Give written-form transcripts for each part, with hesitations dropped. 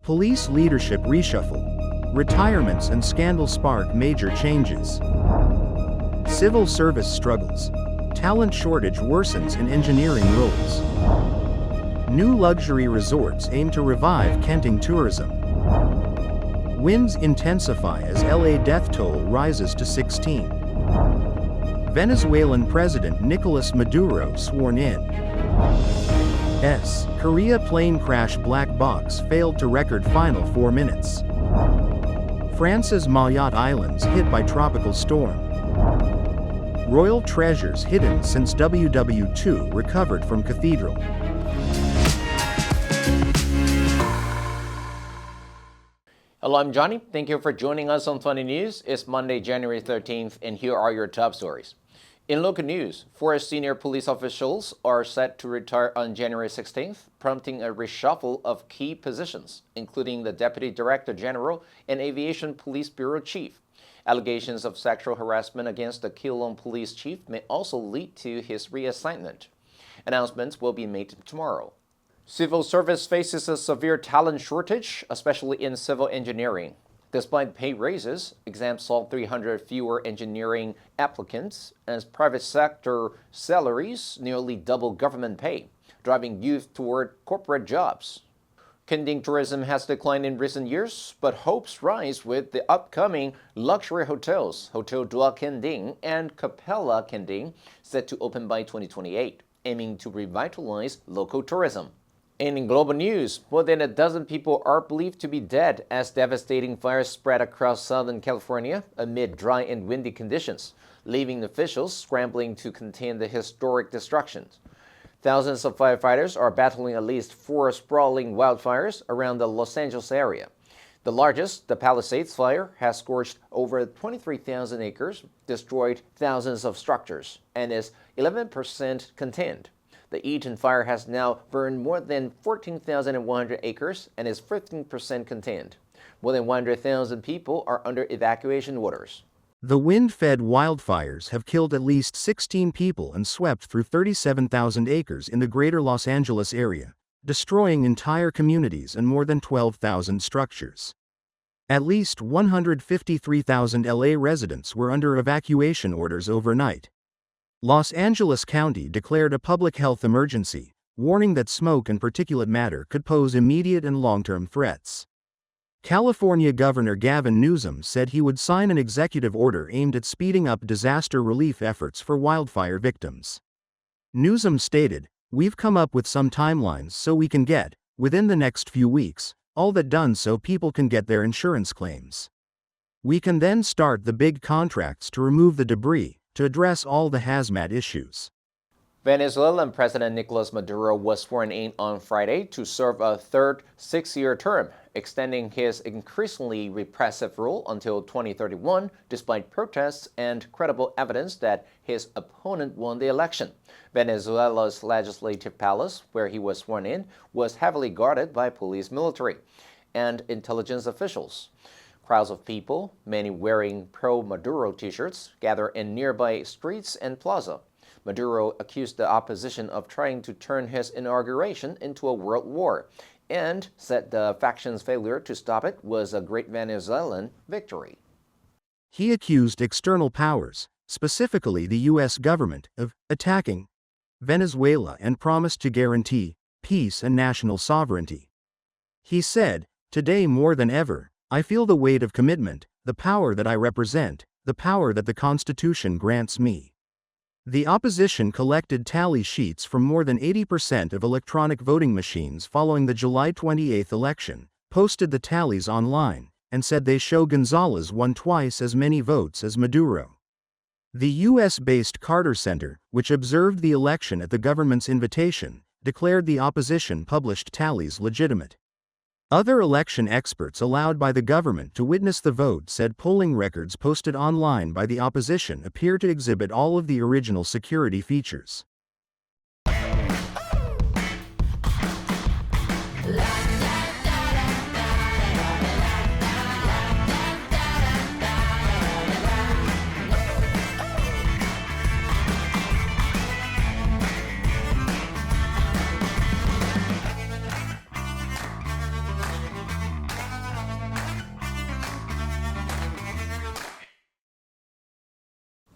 Police leadership reshuffle. Retirements and scandal spark major changes. Civil service struggles. Talent shortage worsens in engineering roles. New luxury resorts aim to revive Kenting tourism. Winds intensify as LA death toll rises to 16. Venezuelan President Nicolás Maduro sworn in. S.Korea plane crash black box failed to record final 4 minutes. France's Mayotte Islands hit by tropical storm. Royal treasures hidden since WW2 recovered from Cathedral. Hello, I'm Johnny. Thank you for joining us on Funday News. It's Monday, January 13th, and here are your top stories. In local news, 4 senior police officials are set to retire on January 16th, prompting a reshuffle of key positions, including the Deputy Director General and Aviation Police Bureau Chief. Allegations of sexual harassment against the Keelung Police Chief may also lead to his reassignment. Announcements will be made tomorrow. Civil service faces a severe talent shortage, especially in civil engineering. Despite pay raises, exams saw 300 fewer engineering applicants, as private sector salaries nearly double government pay, driving youth toward corporate jobs. Kenting tourism has declined in recent years, but hopes rise with the upcoming luxury hotels, Hotel Dua Kenting and Capella Kenting, set to open by 2028, aiming to revitalize local tourism. And in global news, more than a dozen people are believed to be dead as devastating fires spread across Southern California amid dry and windy conditions, leaving officials scrambling to contain the historic destruction. Thousands of firefighters are battling at least 4 sprawling wildfires around the Los Angeles area. The largest, the Palisades fire, has scorched over 23,000 acres, destroyed thousands of structures, and is 11% contained. The Eaton fire has now burned more than 14,100 acres and is 15% contained. More than 100,000 people are under evacuation orders. The wind-fed wildfires have killed at least 16 people and swept through 37,000 acres in the greater Los Angeles area, destroying entire communities and more than 12,000 structures. At least 153,000 LA residents were under evacuation orders overnight. Los Angeles County declared a public health emergency, warning that smoke and particulate matter could pose immediate and long-term threats. California Governor Gavin Newsom said he would sign an executive order aimed at speeding up disaster relief efforts for wildfire victims. Newsom stated, "We've come up with some timelines so we can get, within the next few weeks, all that done so people can get their insurance claims. We can then start the big contracts to remove the debris, to address all the hazmat issues." Venezuelan President Nicolás Maduro was sworn in on Friday to serve a third 6-year term, extending his increasingly repressive rule until 2031, despite protests and credible evidence that his opponent won the election. Venezuela's legislative palace, where he was sworn in, was heavily guarded by police, military, and intelligence officials. Crowds of people, many wearing pro-Maduro t-shirts, gather in nearby streets and plaza. Maduro accused the opposition of trying to turn his inauguration into a world war, and said the faction's failure to stop it was a great Venezuelan victory. He accused external powers, specifically the U.S. government, of attacking Venezuela and promised to guarantee peace and national sovereignty. He said, "Today more than ever, I feel the weight of commitment, the power that I represent, the power that the Constitution grants me." The opposition collected tally sheets from more than 80% of electronic voting machines following the July 28 election, posted the tallies online, and said they show Gonzalez won twice as many votes as Maduro. The U.S.-based Carter Center, which observed the election at the government's invitation, declared the opposition published tallies legitimate. Other election experts allowed by the government to witness the vote said polling records posted online by the opposition appear to exhibit all of the original security features.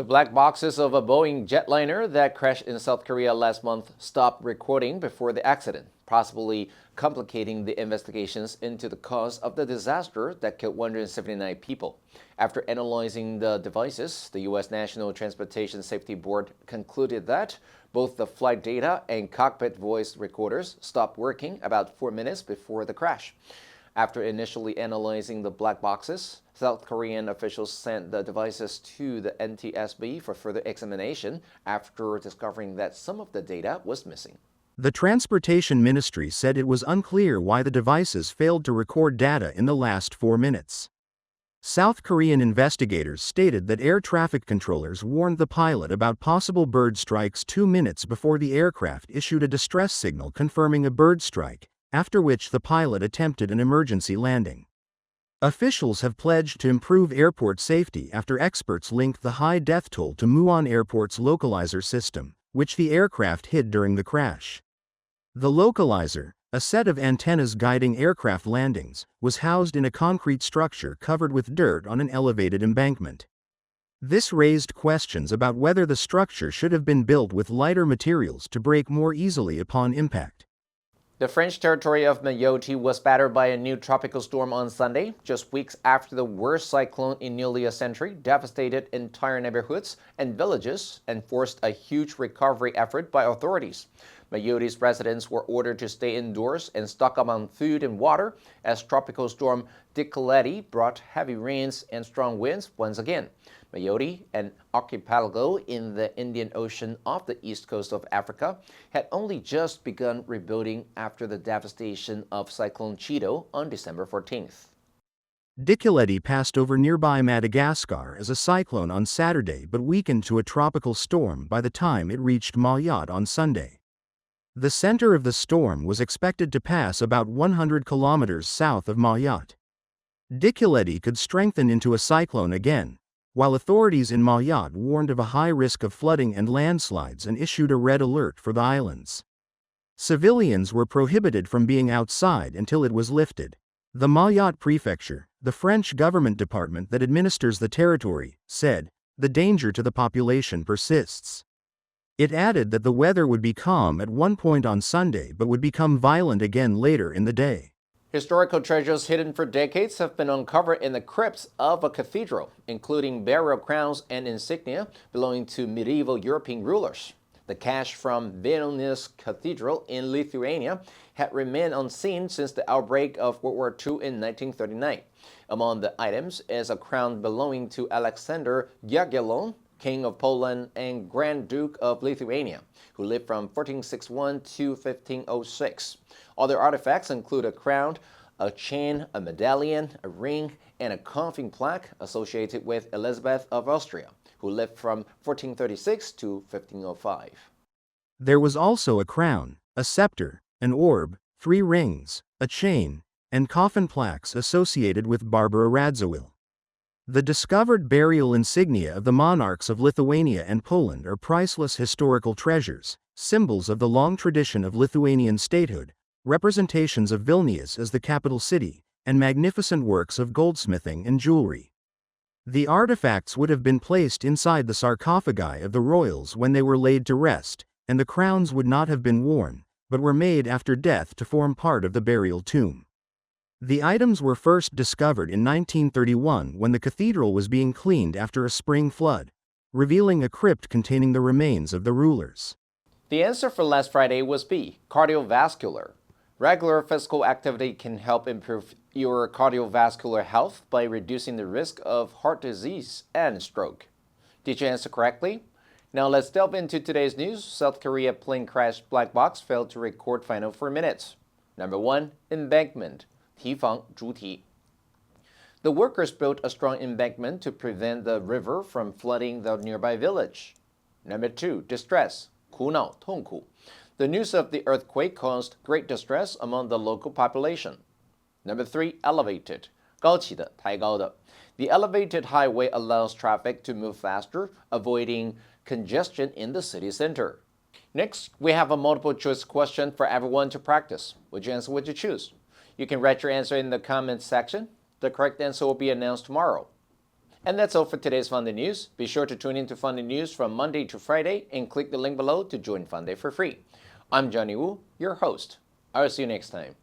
The black boxes of a Boeing jetliner that crashed in South Korea last month stopped recording before the accident, possibly complicating the investigations into the cause of the disaster that killed 179 people. After analyzing the devices, the U.S. National Transportation Safety Board concluded that both the flight data and cockpit voice recorders stopped working about 4 minutes before the crash. After initially analyzing the black boxes, South Korean officials sent the devices to the NTSB for further examination after discovering that some of the data was missing. The Transportation Ministry said it was unclear why the devices failed to record data in the last 4 minutes. South Korean investigators stated that air traffic controllers warned the pilot about possible bird strikes 2 minutes before the aircraft issued a distress signal confirming a bird strike, after which the pilot attempted an emergency landing. Officials have pledged to improve airport safety after experts linked the high death toll to Muon Airport's localizer system, which the aircraft hit during the crash. The localizer, a set of antennas guiding aircraft landings, was housed in a concrete structure covered with dirt on an elevated embankment. This raised questions about whether the structure should have been built with lighter materials to break more easily upon impact. The French territory of Mayotte was battered by a new tropical storm on Sunday, just weeks after the worst cyclone in nearly a century devastated entire neighborhoods and villages and forced a huge recovery effort by authorities. Mayotte's residents were ordered to stay indoors and stock up on food and water as tropical storm Nicolás brought heavy rains and strong winds once again. Mayotte, an archipelago in the Indian Ocean off the east coast of Africa, had only just begun rebuilding after the devastation of Cyclone Chido on December 14th. Nicolás passed over nearby Madagascar as a cyclone on Saturday but weakened to a tropical storm by the time it reached Mayotte on Sunday. The center of the storm was expected to pass about 100 kilometers south of Mayotte. Nicolás could strengthen into a cyclone again, while authorities in Mayotte warned of a high risk of flooding and landslides and issued a red alert for the islands. Civilians were prohibited from being outside until it was lifted. The Mayotte Prefecture, the French government department that administers the territory, said, the danger to the population persists. It added that the weather would be calm at one point on Sunday but would become violent again later in the day. Historical treasures hidden for decades have been uncovered in the crypts of a cathedral, including burial crowns and insignia belonging to medieval European rulers. The cash from Vilnius Cathedral in Lithuania had remained unseen since the outbreak of World War II in 1939. Among the items is a crown belonging to Alexander Jagiellon, King of Poland and Grand Duke of Lithuania, who lived from 1461 to 1506. Other artifacts include a crown, a chain, a medallion, a ring, and a coffin plaque associated with Elizabeth of Austria, who lived from 1436 to 1505. There was also a crown, a scepter, an orb, 3 rings, a chain, and coffin plaques associated with Barbara Radziwiłł. The discovered burial insignia of the monarchs of Lithuania and Poland are priceless historical treasures, symbols of the long tradition of Lithuanian statehood, representations of Vilnius as the capital city, and magnificent works of goldsmithing and jewelry. The artifacts would have been placed inside the sarcophagi of the royals when they were laid to rest, and the crowns would not have been worn, but were made after death to form part of the burial tomb. The items were first discovered in 1931 when the cathedral was being cleaned after a spring flood, revealing a crypt containing the remains of the rulers. The answer for last Friday was B, cardiovascular. Regular physical activity can help improve your cardiovascular health by reducing the risk of heart disease and stroke. Did you answer correctly? Now let's delve into today's news. South Korea plane crash black box failed to record final 4 minutes. Number 1, embankment. 提防主体. The workers built a strong embankment to prevent the river from flooding the nearby village. Number 2, distress. 苦恼,痛苦. The news of the earthquake caused great distress among the local population. Number 3, elevated. 高起的,抬高的. The elevated highway allows traffic to move faster, avoiding congestion in the city center. Next, we have a multiple choice question for everyone to practice. Which answer would you choose? You can write your answer in the comments section. The correct answer will be announced tomorrow. And that's all for today's Funday News. Be sure to tune in to Funday News from Monday to Friday and click the link below to join Funday for free. I'm Johnny Wu, your host. I'll see you next time.